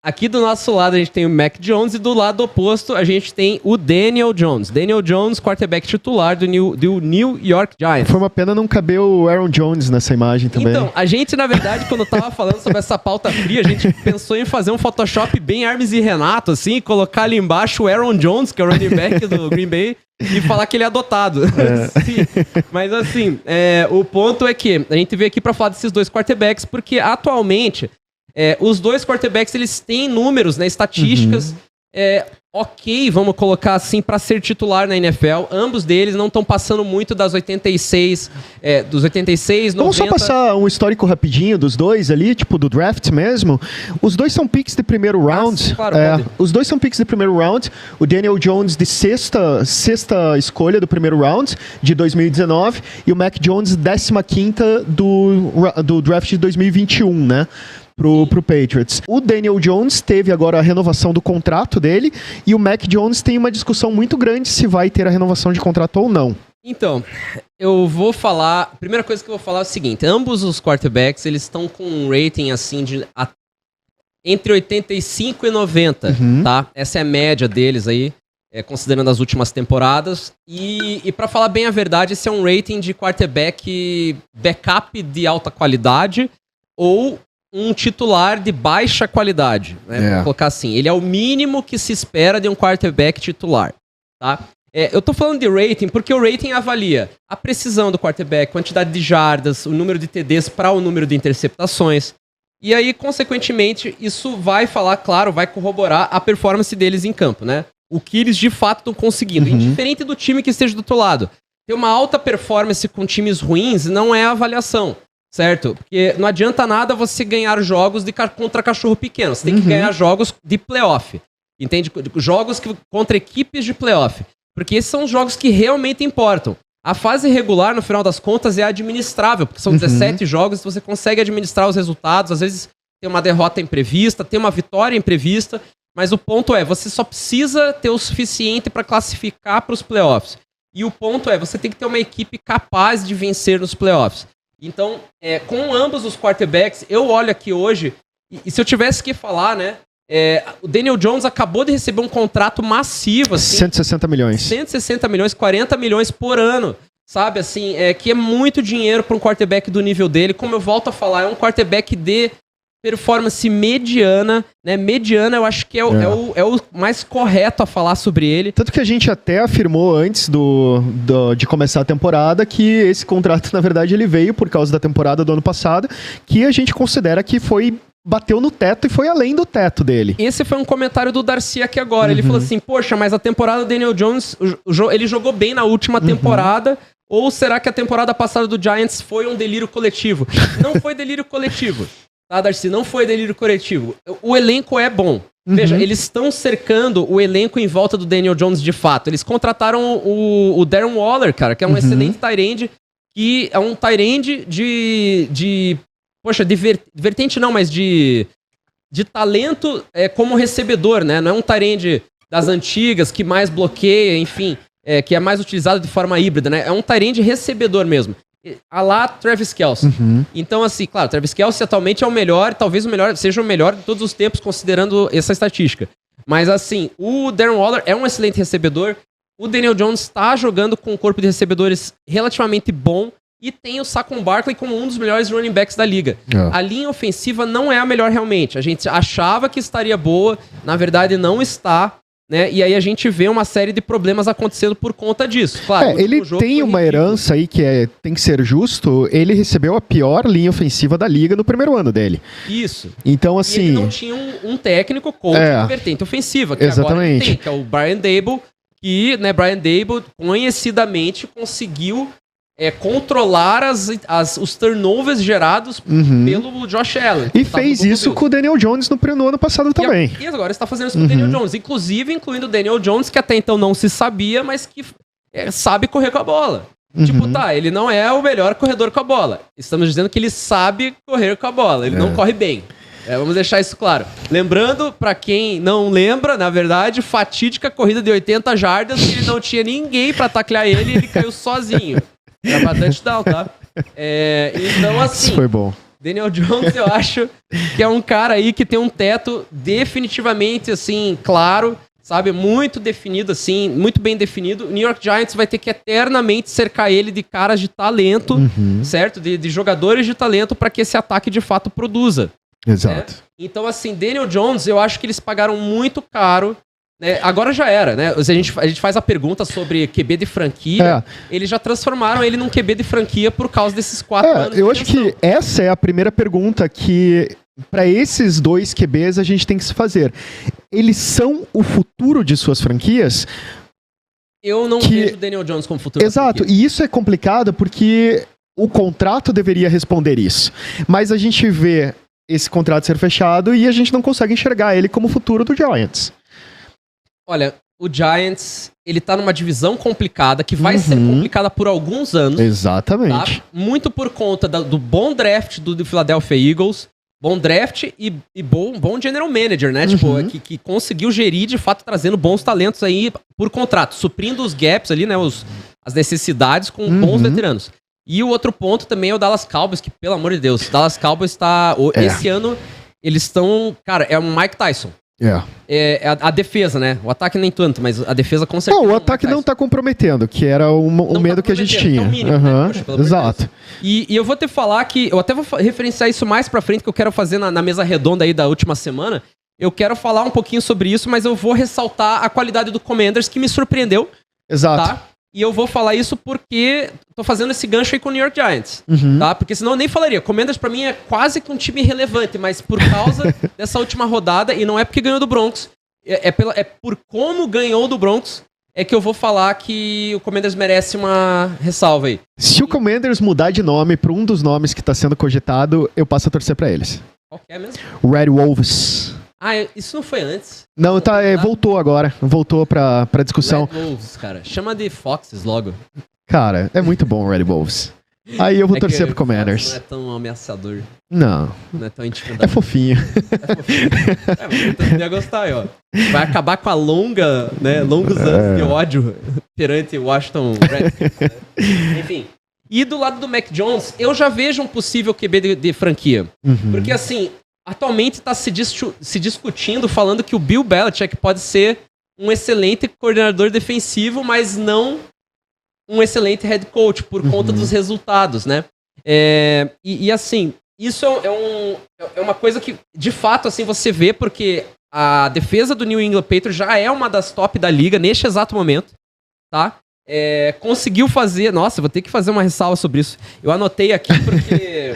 Aqui do nosso lado a gente tem o Mac Jones e do lado oposto a gente tem o Daniel Jones. Daniel Jones, quarterback titular do New York Giants. Foi uma pena não caber o Aaron Jones nessa imagem também. Então, a gente, na verdade, quando tava falando sobre essa pauta fria, a gente pensou em fazer um Photoshop bem Hermes e Renato, assim, colocar ali embaixo o Aaron Jones, que é o running back do Green Bay, e falar que ele é adotado. Sim. Mas assim, o ponto é que a gente veio aqui pra falar desses dois quarterbacks, porque atualmente os dois quarterbacks eles têm números, né, estatísticas ok, vamos colocar assim, pra ser titular na NFL. Ambos deles não estão passando muito das 86, dos 86, 90. Vamos só passar um histórico rapidinho dos dois ali, tipo do draft mesmo. Os dois são picks de primeiro round. Sim, claro, os dois são picks de primeiro round. O Daniel Jones de sexta escolha do primeiro round de 2019 e o Mac Jones 15ª do draft de 2021, né? Pro Patriots. O Daniel Jones teve agora a renovação do contrato dele e o Mac Jones tem uma discussão muito grande se vai ter a renovação de contrato ou não. Então, eu vou falar... A primeira coisa que eu vou falar é o seguinte. Ambos os quarterbacks, eles estão com um rating assim de... entre 85 e 90, tá? Essa é a média deles aí, considerando as últimas temporadas. E para falar bem a verdade, esse é um rating de quarterback backup de alta qualidade ou um titular de baixa qualidade, né? Vou colocar assim, ele é o mínimo que se espera de um quarterback titular, tá? Eu tô falando de rating porque o rating avalia a precisão do quarterback, quantidade de jardas, o número de TDs para o número de interceptações, e aí, consequentemente, isso vai falar, claro, vai corroborar a performance deles em campo, né? O que eles de fato estão conseguindo, indiferente do time que esteja do outro lado. Ter uma alta performance com times ruins não é avaliação. Certo? Porque não adianta nada você ganhar jogos contra cachorro pequeno. Você tem que ganhar jogos de playoff. Entende? Jogos contra equipes de playoff. Porque esses são os jogos que realmente importam. A fase regular, no final das contas, é administrável. Porque são 17 jogos, você consegue administrar os resultados. Às vezes tem uma derrota imprevista, tem uma vitória imprevista. Mas o ponto é, você só precisa ter o suficiente para classificar para os playoffs. E o ponto é, você tem que ter uma equipe capaz de vencer nos playoffs. Então, com ambos os quarterbacks, eu olho aqui hoje, e se eu tivesse que falar, né, o Daniel Jones acabou de receber um contrato massivo, assim, 160 milhões. 160 milhões, 40 milhões por ano, sabe, assim, que é muito dinheiro para um quarterback do nível dele. Como eu volto a falar, é um quarterback de performance mediana, né? Mediana eu acho que é o mais correto a falar sobre ele. Tanto que a gente até afirmou antes de começar a temporada que esse contrato, na verdade, ele veio por causa da temporada do ano passado, que a gente considera que bateu no teto e foi além do teto dele. Esse foi um comentário do Darcy aqui agora. Ele falou assim, poxa, mas a temporada do Daniel Jones, ele jogou bem na última temporada, ou será que a temporada passada do Giants foi um delírio coletivo? Não foi delírio coletivo. Tá, Darcy, não foi delírio coletivo. O elenco é bom. Veja, eles estão cercando o elenco em volta do Daniel Jones de fato. Eles contrataram o Darren Waller, cara, que é um excelente tight end, que é um tight end vertente não, mas de talento como recebedor, né? Não é um tight end das antigas, que mais bloqueia, enfim, que é mais utilizado de forma híbrida, né? É um tight end recebedor mesmo. A lá Travis Kelce. Então, assim, claro, Travis Kelce atualmente é o melhor, talvez seja o melhor de todos os tempos, considerando essa estatística. Mas, assim, o Darren Waller é um excelente recebedor, o Daniel Jones está jogando com um corpo de recebedores relativamente bom e tem o Saquon Barkley como um dos melhores running backs da liga. A linha ofensiva não é a melhor realmente. A gente achava que estaria boa, na verdade não está. Né? E aí a gente vê uma série de problemas acontecendo por conta disso. Claro, ele tem uma herança aí que tem que ser justo. Ele recebeu a pior linha ofensiva da liga no primeiro ano dele. Isso. Então, assim... E ele não tinha um técnico coach de vertente ofensiva, que exatamente. Agora ele tem, que é o Brian Daboll, que, né, Brian Daboll conhecidamente conseguiu controlar os turnovers gerados pelo Josh Allen. E fez isso com o Daniel Jones no ano passado também. E agora está fazendo isso com o Daniel Jones. Inclusive, incluindo o Daniel Jones, que até então não se sabia, mas que sabe correr com a bola. Tipo, ele não é o melhor corredor com a bola. Estamos dizendo que ele sabe correr com a bola. Ele não corre bem. Vamos deixar isso claro. Lembrando, pra quem não lembra, na verdade, fatídica corrida de 80 jardas, que ele não tinha ninguém pra taclear ele e ele caiu sozinho. Era pra touchdown, tá? Então, assim... Isso foi bom. Daniel Jones, eu acho que é um cara aí que tem um teto definitivamente, assim, claro, sabe? Muito definido, assim, muito bem definido. O New York Giants vai ter que eternamente cercar ele de caras de talento, certo? De jogadores de talento para que esse ataque de fato produza. Exato. Né? Então, assim, Daniel Jones, eu acho que eles pagaram muito caro. Né? Agora já era, né? A gente faz a pergunta sobre QB de franquia. Eles já transformaram ele num QB de franquia por causa desses 4 anos. Eu acho que essa é a primeira pergunta que, para esses 2 QBs, a gente tem que se fazer. Eles são o futuro de suas franquias? Eu não vejo o Daniel Jones como futuro. Exato, e isso é complicado porque o contrato deveria responder isso. Mas a gente vê esse contrato ser fechado e a gente não consegue enxergar ele como futuro do Giants. Olha, o Giants, ele tá numa divisão complicada, que vai ser complicada por alguns anos. Exatamente. Tá? Muito por conta do bom draft do Philadelphia Eagles, bom draft e bom general manager, né? Tipo, que conseguiu gerir, de fato, trazendo bons talentos aí por contrato, suprindo os gaps ali, né? As necessidades com bons veteranos. E o outro ponto também é o Dallas Cowboys, que, pelo amor de Deus, o Dallas Cowboys tá... Esse ano, eles estão... Cara, é o Mike Tyson. É a defesa, né? O ataque nem tanto, mas a defesa com certeza... Não, o ataque não tá comprometendo, que era o medo que a gente tinha. É o mínimo, né? Poxa, exato. E eu vou te falar que... Eu até vou referenciar isso mais pra frente, que eu quero fazer na mesa redonda aí da última semana. Eu quero falar um pouquinho sobre isso, mas eu vou ressaltar a qualidade do Commanders, que me surpreendeu. Exato. Tá? E eu vou falar isso porque tô fazendo esse gancho aí com o New York Giants, tá? Porque senão eu nem falaria. Commanders pra mim é quase que um time irrelevante, mas por causa dessa última rodada, e não é porque ganhou do Broncos, é por como ganhou do Broncos, é que eu vou falar que o Commanders merece uma ressalva aí. Se o Commanders mudar de nome pra um dos nomes que tá sendo cogitado, eu passo a torcer pra eles. Qual que é mesmo? Red Wolves. Ah, isso não foi antes? Não, tá, voltou agora. Voltou pra discussão. Red Wolves, cara. Chama de Foxes logo. Cara, é muito bom o Red Wolves. Aí eu vou torcer pro Commanders. Não é tão ameaçador. Não. Não é tão intimidador. É fofinho. Mas eu ia gostar aí, ó. Vai acabar com a longos anos de ódio perante o Washington Redskins. Né? Enfim. E do lado do Mac Jones, eu já vejo um possível QB de franquia. Porque assim... Atualmente está se discutindo, falando que o Bill Belichick pode ser um excelente coordenador defensivo, mas não um excelente head coach, por conta dos resultados, né? E assim, isso é uma coisa que, de fato, assim, você vê, porque a defesa do New England Patriots já é uma das top da liga neste exato momento, tá? Conseguiu fazer... Nossa, vou ter que fazer uma ressalva sobre isso. Eu anotei aqui porque...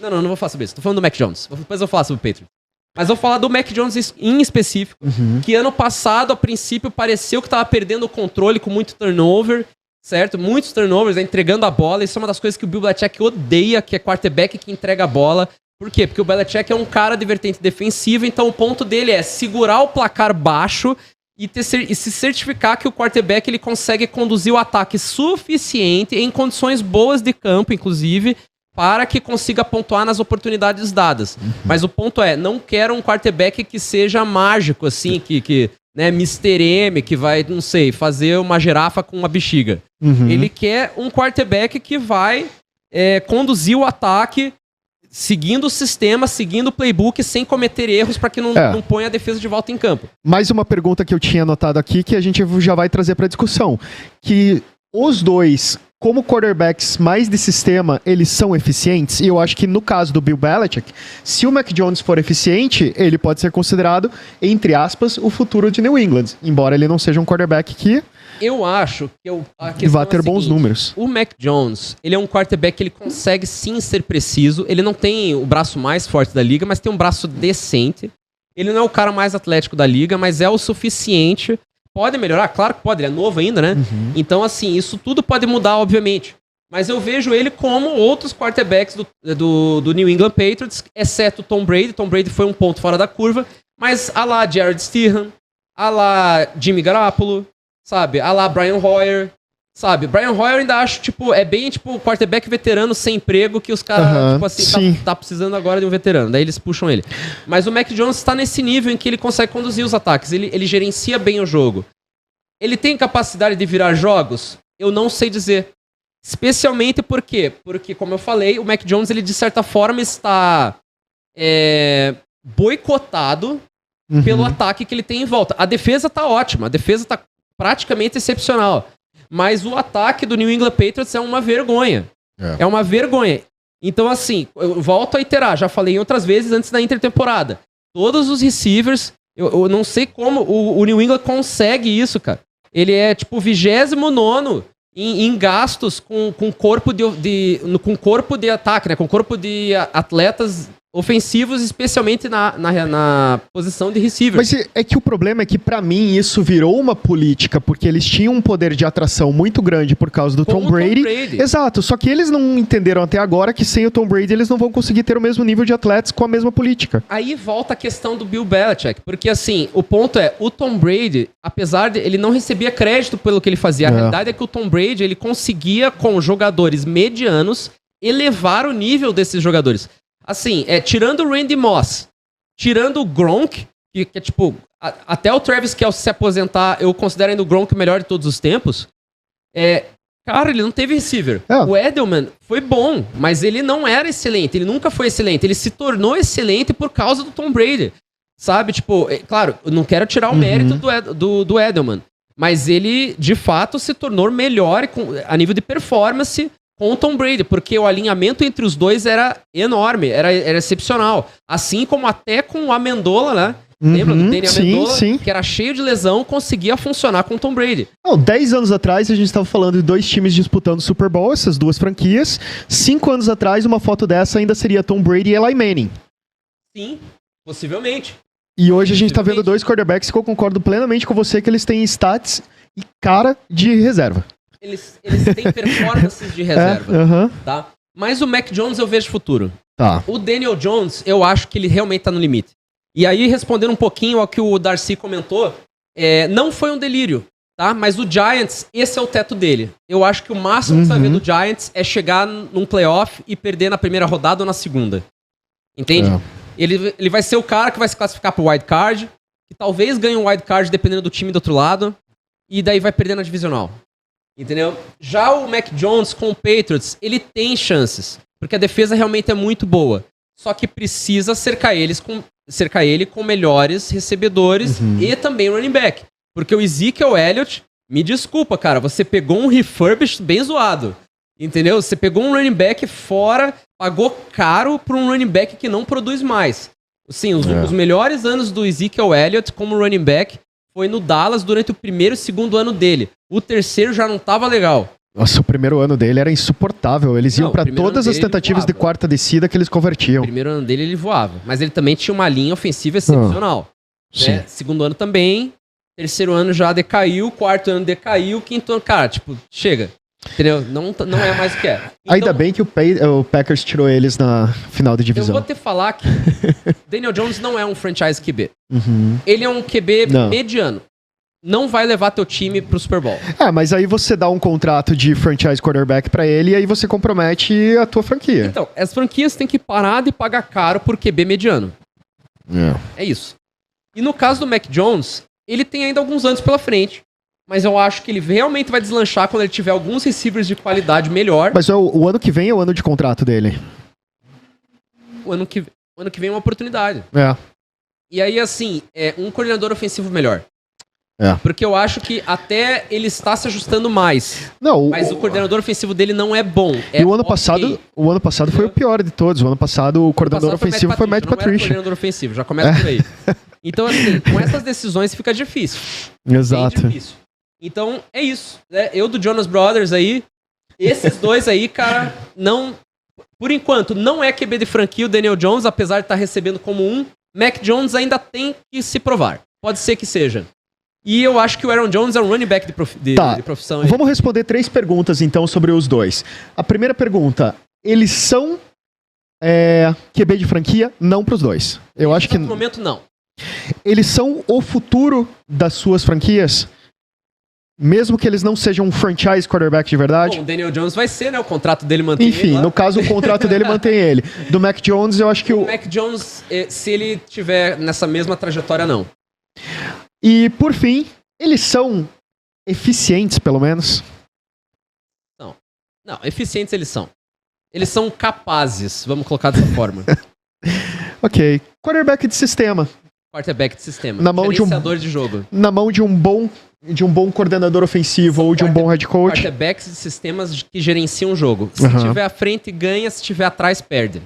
Não vou falar sobre isso. Tô falando do Mac Jones. Depois eu vou falar sobre o Patriots. Mas eu vou falar do Mac Jones em específico, que ano passado, a princípio, pareceu que tava perdendo o controle com muito turnover, certo? Muitos turnovers, entregando a bola. Isso é uma das coisas que o Bill Belichick odeia, que é quarterback que entrega a bola. Por quê? Porque o Belichick é um cara de vertente defensiva, então o ponto dele é segurar o placar baixo e se certificar que o quarterback ele consegue conduzir o ataque suficiente, em condições boas de campo, inclusive, para que consiga pontuar nas oportunidades dadas. Mas o ponto é, não quero um quarterback que seja mágico, assim, que né, Mr. M, que vai, não sei, fazer uma girafa com uma bexiga. Ele quer um quarterback que vai conduzir o ataque seguindo o sistema, seguindo o playbook, sem cometer erros, para que não ponha a defesa de volta em campo. Mais uma pergunta que eu tinha anotado aqui, que a gente já vai trazer para discussão. Que os dois... Como quarterbacks mais de sistema, eles são eficientes. E eu acho que no caso do Bill Belichick, se o Mac Jones for eficiente, ele pode ser considerado, entre aspas, o futuro de New England. Embora ele não seja um quarterback que... Eu acho que vai ter bons números. O Mac Jones, ele é um quarterback que ele consegue sim ser preciso. Ele não tem o braço mais forte da liga, mas tem um braço decente. Ele não é o cara mais atlético da liga, mas é o suficiente... Pode melhorar? Claro que pode, ele é novo ainda, né? Então, assim, isso tudo pode mudar, obviamente. Mas eu vejo ele como outros quarterbacks do New England Patriots, exceto Tom Brady. Tom Brady foi um ponto fora da curva, mas a lá Jared Stidham, a lá Jimmy Garoppolo, sabe? A lá Brian Hoyer, sabe? Brian Hoyer ainda acho, tipo, é bem, tipo, quarterback veterano sem emprego que os caras, tipo assim, tá precisando agora de um veterano. Daí eles puxam ele. Mas o Mac Jones tá nesse nível em que ele consegue conduzir os ataques. Ele gerencia bem o jogo. Ele tem capacidade de virar jogos? Eu não sei dizer. Especialmente por quê? Porque, como eu falei, o Mac Jones, ele de certa forma está boicotado pelo ataque que ele tem em volta. A defesa tá ótima, a defesa tá praticamente excepcional. Mas o ataque do New England Patriots é uma vergonha. É uma vergonha. Então, assim, eu volto a iterar, já falei outras vezes antes da intertemporada. Todos os receivers, eu não sei como o New England consegue isso, cara. Ele é tipo 29º em gastos com corpo com corpo de ataque, né? Com corpo de atletas ofensivos, especialmente na posição de receiver. Mas é que o problema é que, pra mim, isso virou uma política, porque eles tinham um poder de atração muito grande por causa do Tom Brady. Exato, só que eles não entenderam até agora que sem o Tom Brady eles não vão conseguir ter o mesmo nível de atletas com a mesma política. Aí volta a questão do Bill Belichick, porque assim, o ponto é, o Tom Brady, apesar de ele não recebia crédito pelo que ele fazia, a realidade é que o Tom Brady, ele conseguia, com jogadores medianos, elevar o nível desses jogadores. Assim, tirando o Randy Moss, tirando o Gronk, que é tipo, até o Travis Kelce se aposentar, eu considero ainda o Gronk o melhor de todos os tempos, cara, ele não teve receiver. O Edelman foi bom, mas ele não era excelente, ele nunca foi excelente, ele se tornou excelente por causa do Tom Brady, sabe? Tipo, claro, eu não quero tirar o mérito do Edelman, mas ele, de fato, se tornou melhor a nível de performance com o Tom Brady, porque o alinhamento entre os dois era enorme, era excepcional. Assim como até com o Amendola, né? Lembra do Danny Amendola? Sim. Que era cheio de lesão, conseguia funcionar com o Tom Brady. Não, 10 anos atrás a gente estava falando de 2 times disputando o Super Bowl, essas 2 franquias. 5 anos atrás, uma foto dessa ainda seria Tom Brady e Eli Manning. Sim, possivelmente. E hoje a gente tá vendo 2 quarterbacks que eu concordo plenamente com você que eles têm stats e cara de reserva. Eles têm performances de reserva, tá? Mas o Mac Jones eu vejo futuro. Tá. O Daniel Jones, eu acho que ele realmente tá no limite. E aí, respondendo um pouquinho ao que o Darcy comentou, não foi um delírio, tá? Mas o Giants, esse é o teto dele. Eu acho que o máximo que você vai ver do Giants é chegar num playoff e perder na primeira rodada ou na segunda. Entende? Ele vai ser o cara que vai se classificar pro wild card, que talvez ganhe um wild card dependendo do time do outro lado, e daí vai perder na divisional. Entendeu? Já o Mac Jones com o Patriots, ele tem chances, porque a defesa realmente é muito boa. Só que precisa cercar ele com melhores recebedores e também running back. Porque o Ezekiel Elliott, me desculpa, cara, você pegou um refurbished bem zoado. Entendeu? Você pegou um running back fora, pagou caro por um running back que não produz mais. Sim, os melhores anos do Ezekiel Elliott como running back foi no Dallas durante o primeiro e segundo ano dele. O terceiro já não tava legal. Nossa, o primeiro ano dele era insuportável. Eles iam pra todas as tentativas de quarta descida que eles convertiam. O primeiro ano dele ele voava. Mas ele também tinha uma linha ofensiva excepcional. Né? Segundo ano também. Terceiro ano já decaiu. Quarto ano decaiu. Quinto ano, cara, tipo, chega. Entendeu? Não é mais o que é. Então, ainda bem que o Packers tirou eles na final de divisão. Eu vou te falar que Daniel Jones não é um franchise QB. Ele é um QB mediano. Não vai levar teu time pro Super Bowl. Mas aí você dá um contrato de franchise quarterback pra ele e aí você compromete a tua franquia. Então, as franquias têm que parar de pagar caro por QB mediano. É isso. E no caso do Mac Jones, ele tem ainda alguns anos pela frente. Mas eu acho que ele realmente vai deslanchar quando ele tiver alguns receivers de qualidade melhor. Mas o ano que vem é o ano de contrato dele. O ano que vem é uma oportunidade. E aí, assim, um coordenador ofensivo melhor. Porque eu acho que até ele está se ajustando mais. Mas o coordenador ofensivo dele não é bom. E o ano passado foi o pior de todos. O ano passado o coordenador ofensivo foi Matt Patricia. Não era coordenador ofensivo, já começa por aí. Então, assim, com essas decisões fica difícil. Exato. Bem difícil. Então, é isso. Eu do Jonas Brothers aí, esses dois aí, cara, não... Por enquanto, não é QB de franquia o Daniel Jones, apesar de estar recebendo como um. Mac Jones ainda tem que se provar. Pode ser que seja. E eu acho que o Aaron Jones é um running back de profissão. Vamos responder 3 perguntas, então, sobre os dois. A primeira pergunta, eles são QB de franquia? Não pros dois. Eu acho que... No momento, não. Eles são o futuro das suas franquias? Mesmo que eles não sejam um franchise quarterback de verdade? Bom, o Daniel Jones vai ser, né? O contrato dele mantém ele. Enfim, no caso, o contrato dele mantém ele. Do Mac Jones, eu acho que o Mac Jones, se ele tiver nessa mesma trajetória, não. E, por fim, eles são eficientes, pelo menos? Não, eficientes eles são. Eles são capazes, vamos colocar dessa forma. Ok. Quarterback de sistema. Quarterback de sistema. Na mão gerenciador de jogo. Na mão de um bom coordenador ofensivo ou de um bom head coach. Quarterbacks de sistemas que gerenciam o jogo. Se tiver à frente, ganha. Se tiver atrás, perde.